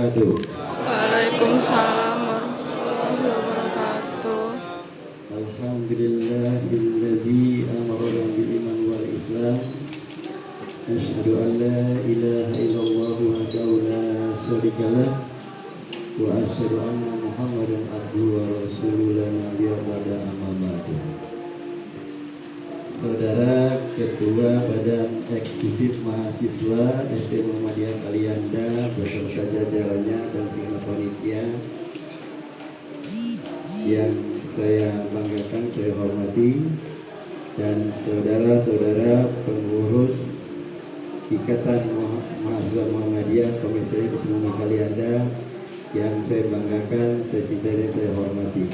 wabarakatuh. Waalaikumsalam warahmatullahi wabarakatuh. Alhamdulillahilladzi amarna bil iman wal islam. Asyhadu an la ilaha illallah wahdahu la syarika lah wa asyhadu anna Muhammadan abduhu wa rasuluhu la nabiyya ba'da amma ba'du. Saudara Ketua Badan Eksekutif Mahasiswa SMA Muhammadiyah Kalianda beserta jajarannya dan segenap panitia yang saya banggakan, saya hormati, dan saudara-saudara pengurus Ikatan Mahasiswa Muhammadiyah Komisaris SMA Kalianda yang saya banggakan, saya cintai dan saya hormati.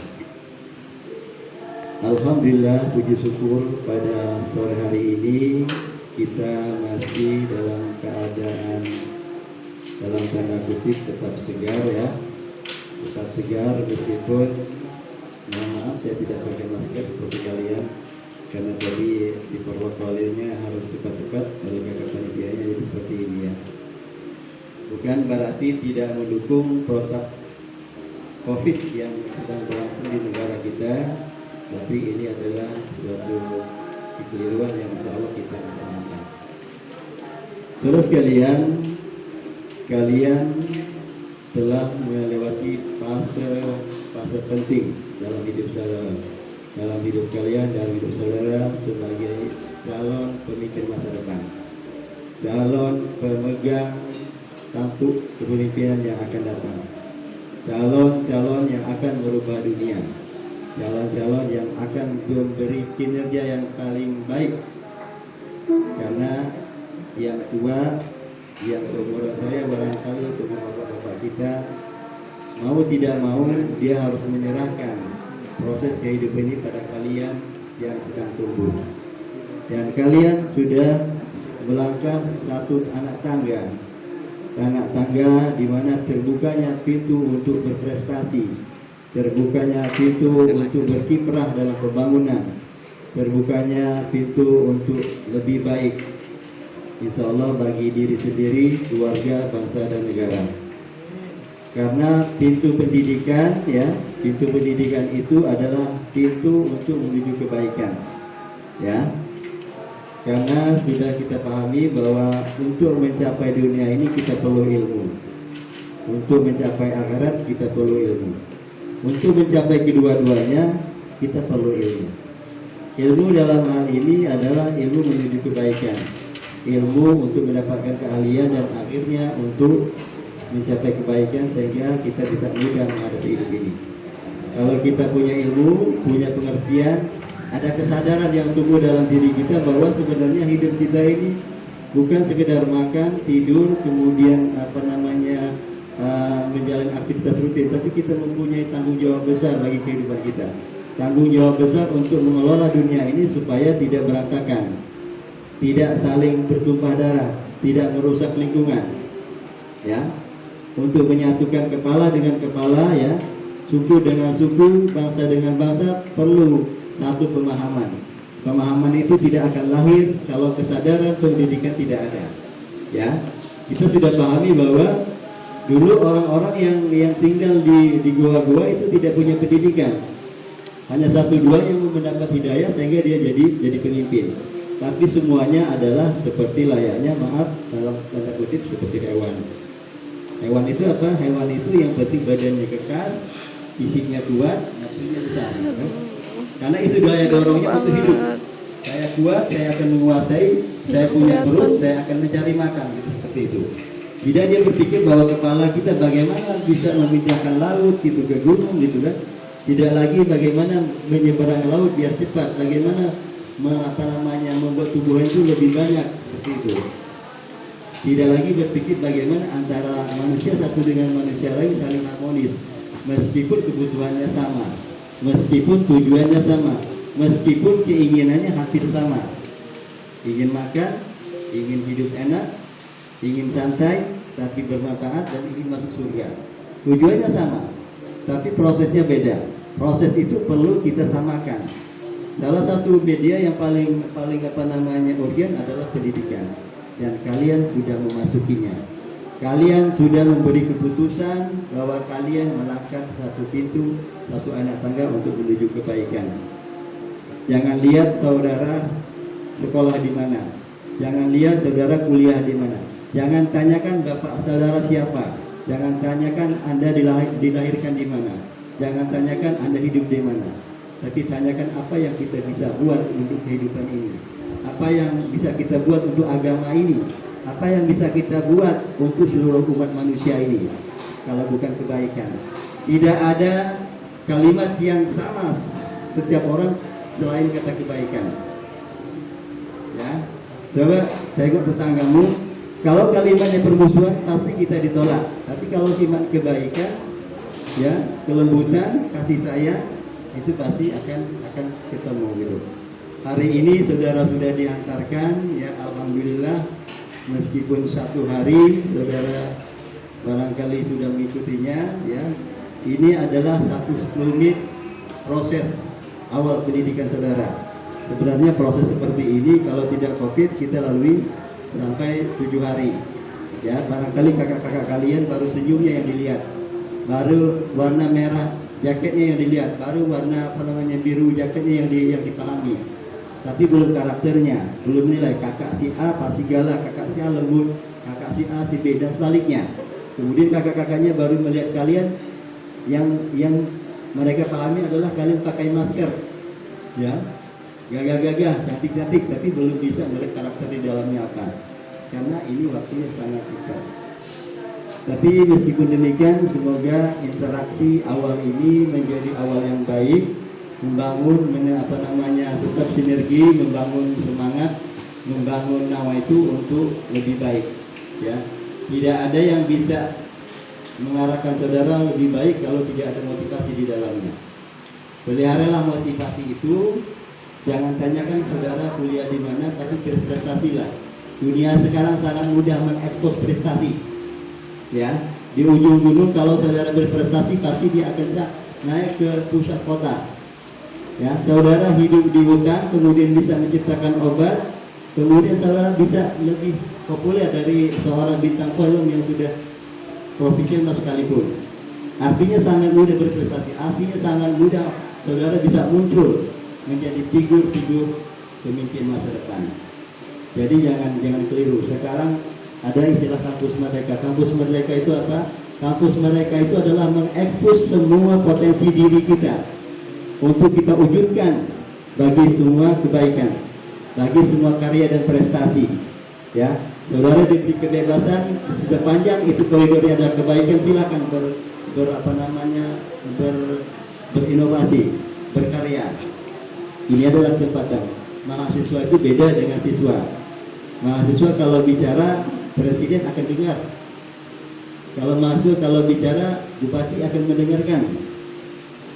Alhamdulillah, puji syukur pada sore hari ini kita masih dalam keadaan dalam tanda kutip tetap segar ya, tetap segar meskipun maaf saya tidak pakai masker seperti kalian karena tadi di protokolinya harus cepat-cepat oleh kakak panitianya, jadi seperti ini ya. Bukan berarti tidak mendukung protokol COVID yang sedang berlangsung di negara kita, tapi ini adalah suatu kekeliruan yang insya Allah kita bisa menang. Terus kalian telah melewati fase penting dalam hidup saudara, dalam hidup kalian, dalam hidup saudara sebagai calon pemimpin masa depan, calon pemegang tampuk kepemimpinan yang akan datang, calon-calon yang akan merubah dunia, calon-calon yang akan memberi kinerja yang paling baik. Karena yang tua, yang seumuran saya barangkali semua bapak-bapak kita mau tidak mau dia harus menyerahkan proses kehidupan ini pada kalian yang sedang tumbuh. Dan kalian sudah melangkah satu anak tangga di mana terbukanya pintu untuk berprestasi, terbukanya pintu untuk berkiprah dalam pembangunan, terbukanya pintu untuk lebih baik, insya Allah bagi diri sendiri, keluarga, bangsa dan negara. Karena pintu pendidikan ya, pintu pendidikan itu adalah pintu untuk menuju kebaikan ya. Karena sudah kita pahami bahwa untuk mencapai dunia ini kita perlu ilmu, untuk mencapai akhirat kita perlu ilmu, untuk mencapai kedua-duanya kita perlu ilmu. Ilmu dalam hal ini adalah ilmu menuju kebaikan, ilmu untuk mendapatkan keahlian dan akhirnya untuk mencapai kebaikan sehingga kita bisa mudah menghadapi hidup ini. Kalau kita punya ilmu, punya pengertian, ada kesadaran yang tumbuh dalam diri kita bahwa sebenarnya hidup kita ini bukan sekedar makan, tidur, kemudian menjalani aktivitas rutin, tapi kita mempunyai tanggung jawab besar bagi kehidupan kita. Tanggung jawab besar untuk mengelola dunia ini supaya tidak berantakan, tidak saling bertumpah darah, tidak merusak lingkungan. Ya, untuk menyatukan kepala dengan kepala ya, suku dengan suku, bangsa dengan bangsa perlu satu pemahaman. Pemahaman itu tidak akan lahir kalau kesadaran pendidikan tidak ada. Ya, kita sudah pahami bahwa dulu orang-orang yang tinggal di gua-gua itu tidak punya pendidikan. Hanya satu dua yang mendapat hidayah sehingga dia jadi pemimpin. Tapi semuanya adalah seperti layaknya, maaf dalam tanda kutip, seperti hewan. Hewan itu apa? Hewan itu yang penting badannya kekar, fisiknya kuat, nafsunya besar. Kan? Karena itu daya dorongnya untuk hidup. Saya kuat, saya akan menguasai, saya punya perut, saya akan mencari makan, gitu, seperti itu. Tidak dia berpikir bahwa kepala kita bagaimana bisa memindahkan laut gitu ke gunung gitu kan. Tidak lagi bagaimana menyeberang laut biar cepat, bagaimana membuat tubuhan itu lebih banyak, seperti itu. Tidak lagi berpikir bagaimana antara manusia satu dengan manusia lain saling harmonis, meskipun kebutuhannya sama, meskipun tujuannya sama, meskipun keinginannya hampir sama. Ingin makan, ingin hidup enak, ingin santai tapi bermanfaat, dan ingin masuk surga. Tujuannya sama, tapi prosesnya beda. Proses itu perlu kita samakan. Salah satu media yang paling urgen adalah pendidikan, dan kalian sudah memasukinya. Kalian sudah memberi keputusan bahwa kalian melangkah satu pintu, satu anak tangga untuk menuju kebaikan. Jangan lihat saudara sekolah di mana. Jangan lihat saudara kuliah di mana. Jangan tanyakan bapak saudara siapa. Jangan tanyakan Anda dilahirkan di mana. Jangan tanyakan Anda hidup di mana. Tapi tanyakan apa yang kita bisa buat untuk kehidupan ini. Apa yang bisa kita buat untuk agama ini. Apa yang bisa kita buat untuk seluruh umat manusia ini. Kalau bukan kebaikan. Tidak ada kalimat yang sama setiap orang selain kata kebaikan. Ya, coba tengok tetanggamu. Kalau kalimatnya permusuhan pasti kita ditolak. Tapi kalau kalimat kebaikan, ya, kelembutan, kasih sayang, itu pasti akan ketemu gitu. Hari ini saudara sudah diantarkan, ya alhamdulillah. Meskipun satu hari saudara barangkali sudah mengikutinya, ya. Ini adalah satu sekelumit proses awal pendidikan saudara. Sebenarnya proses seperti ini kalau tidak COVID kita lalui sampai 7 hari. Ya, barangkali kakak-kakak kalian baru senyumnya yang dilihat, baru warna merah jaketnya yang dilihat, baru warna biru jaketnya yang dipahami. Tapi belum karakternya, belum nilai. Kakak si A pasti galak, kakak si A lembut, kakak si A si B dan sebaliknya. Kemudian kakak-kakaknya baru melihat kalian yang mereka pahami adalah kalian pakai masker, ya, gagah-gagah, cantik-cantik, tapi belum bisa melihat karakter di dalamnya apa. Karena ini waktunya sangat singkat. Tapi meskipun demikian, semoga interaksi awal ini menjadi awal yang baik, membangun tetap sinergi, membangun semangat, membangun nawa itu untuk lebih baik. Ya, tidak ada yang bisa mengarahkan saudara lebih baik kalau tidak ada motivasi di dalamnya. Peliharalah motivasi itu. Jangan tanyakan saudara kuliah di mana, tapi berprestasilah. Dunia sekarang sangat mudah mengekspos prestasi. Ya, di ujung gunung kalau saudara berprestasi pasti dia akan naik ke pusat kota. Ya, saudara hidup di hutan kemudian bisa menciptakan obat, kemudian saudara bisa lebih populer dari seorang bintang film yang sudah profesional sekalipun. Artinya sangat mudah berprestasi, artinya sangat mudah saudara bisa muncul menjadi figur-figur pemimpin masa depan. Jadi jangan keliru. Sekarang ada istilah kampus merdeka. Kampus merdeka itu apa? Kampus merdeka itu adalah mengekspos semua potensi diri kita untuk kita wujudkan bagi semua kebaikan, bagi semua karya dan prestasi. Ya, saudara diberi kebebasan sepanjang itu koridornya ada kebaikan, silakan berinovasi, berkarya. Ini adalah kesempatan. Mahasiswa itu beda dengan siswa. Mahasiswa kalau bicara presiden akan dengar. Kalau mahasiswa kalau bicara bupati akan mendengarkan.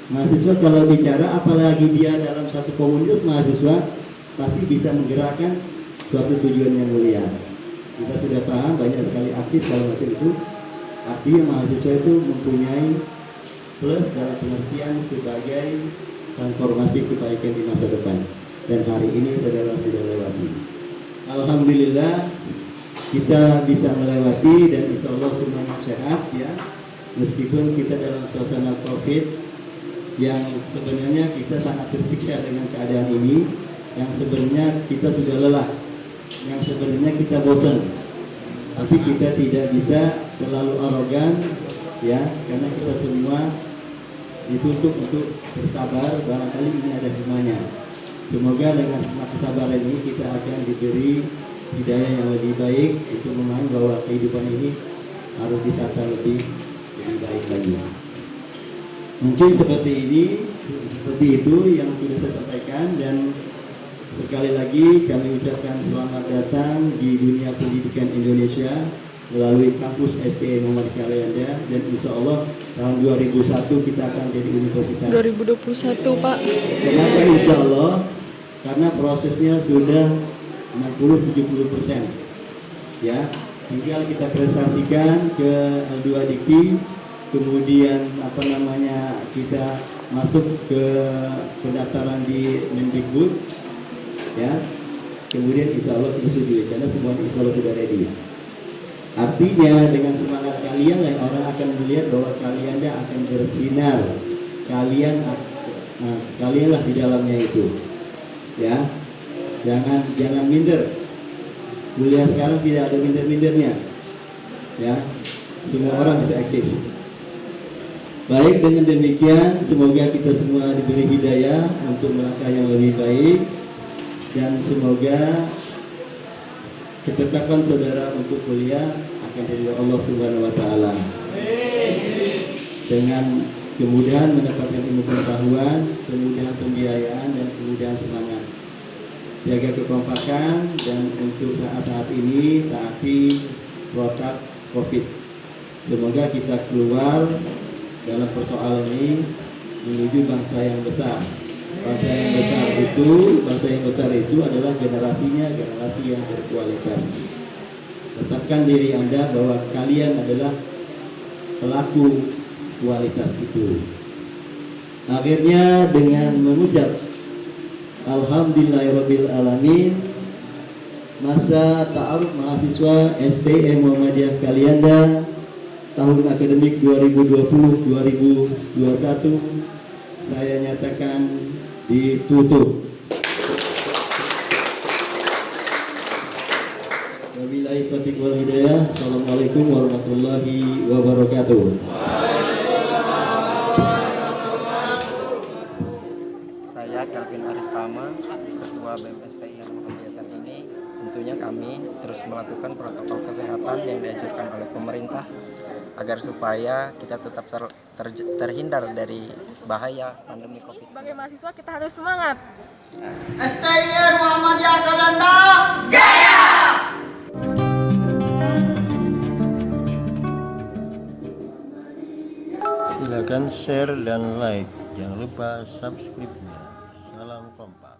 Mahasiswa kalau bicara, apalagi dia dalam satu komunitas mahasiswa, pasti bisa menggerakkan suatu tujuan yang mulia. Kita sudah paham banyak sekali aktif kalau macam itu. Artinya mahasiswa itu mempunyai plus dalam pengertian sebagai transformasi kebaikan di masa depan. Dan hari ini saudara sudah lewati. Alhamdulillah kita bisa melewati dan insya Allah semuanya sehat, ya. Meskipun kita dalam suasana COVID yang sebenarnya kita sangat tersiksa dengan keadaan ini, yang sebenarnya kita sudah lelah, yang sebenarnya kita bosan, tapi kita tidak bisa terlalu arogan, ya, karena kita semua dituntut untuk bersabar. Barangkali ini ada hikmahnya. Semoga dengan kesabaran ini kita akan diberi hidayah yang lebih baik untuk memahami bahwa kehidupan ini harus ditata lebih baik lagi. Mungkin seperti itu yang sudah saya sampaikan, dan sekali lagi kami ucapkan selamat datang di dunia pendidikan Indonesia melalui kampus SC Muhammad Karyanda, dan insya Allah tahun 2001 kita akan jadi universitas. 2021 Pak. Kenapa insya Allah? Karena prosesnya sudah 60-70%. Ya, tinggal kita prestasikan ke L2 Dikti, kemudian kita masuk ke pendaftaran di Mendikbud, ya. Kemudian insya Allah kita setujui karena semuanya insya Allah sudah ready. Artinya dengan semangat kalian lah orang akan melihat bahwa kalian akan bersinar. Kalianlah di dalamnya itu. Ya. Jangan minder. Kuliah sekarang tidak ada minder-mindernya. Ya. Semua orang bisa eksis. Baik, dengan demikian semoga kita semua diberi hidayah untuk melangkah yang lebih baik, dan semoga ketetapan saudara untuk kuliah akan dari Allah Subhanahu wa taala. Dengan kemudahan mendapatkan ilmu pengetahuan, kemudahan pembiayaan, dan kemudahan semangat. Jaga kekompakan, dan untuk saat-saat ini taati protokol Covid. Semoga kita keluar dalam persoalan ini menuju bangsa yang besar. Bangsa yang besar itu adalah generasi yang berkualitas. Tetapkan diri Anda bahwa kalian adalah pelaku kualitas itu. Akhirnya dengan mengucap Alhamdulillahirabbil alamin, masa ta'aruf mahasiswa STM Muhammadiyah Kalianda tahun akademik 2020-2021 saya nyatakan ditutup. Wabillahi taufiq wal hidayah. Assalamualaikum warahmatullahi wabarakatuh. Saya Kelvin Aristama, Ketua BMSTI yang kegiatan ini. Tentunya kami terus melakukan protokol kesehatan yang dianjurkan oleh pemerintah agar supaya kita tetap terhindar dari bahaya pandemi COVID. Sebagai mahasiswa kita harus semangat. STI Muhammadiyah Kalianda Jaya! Silakan share dan like, jangan lupa subscribe-nya. Salam kompak.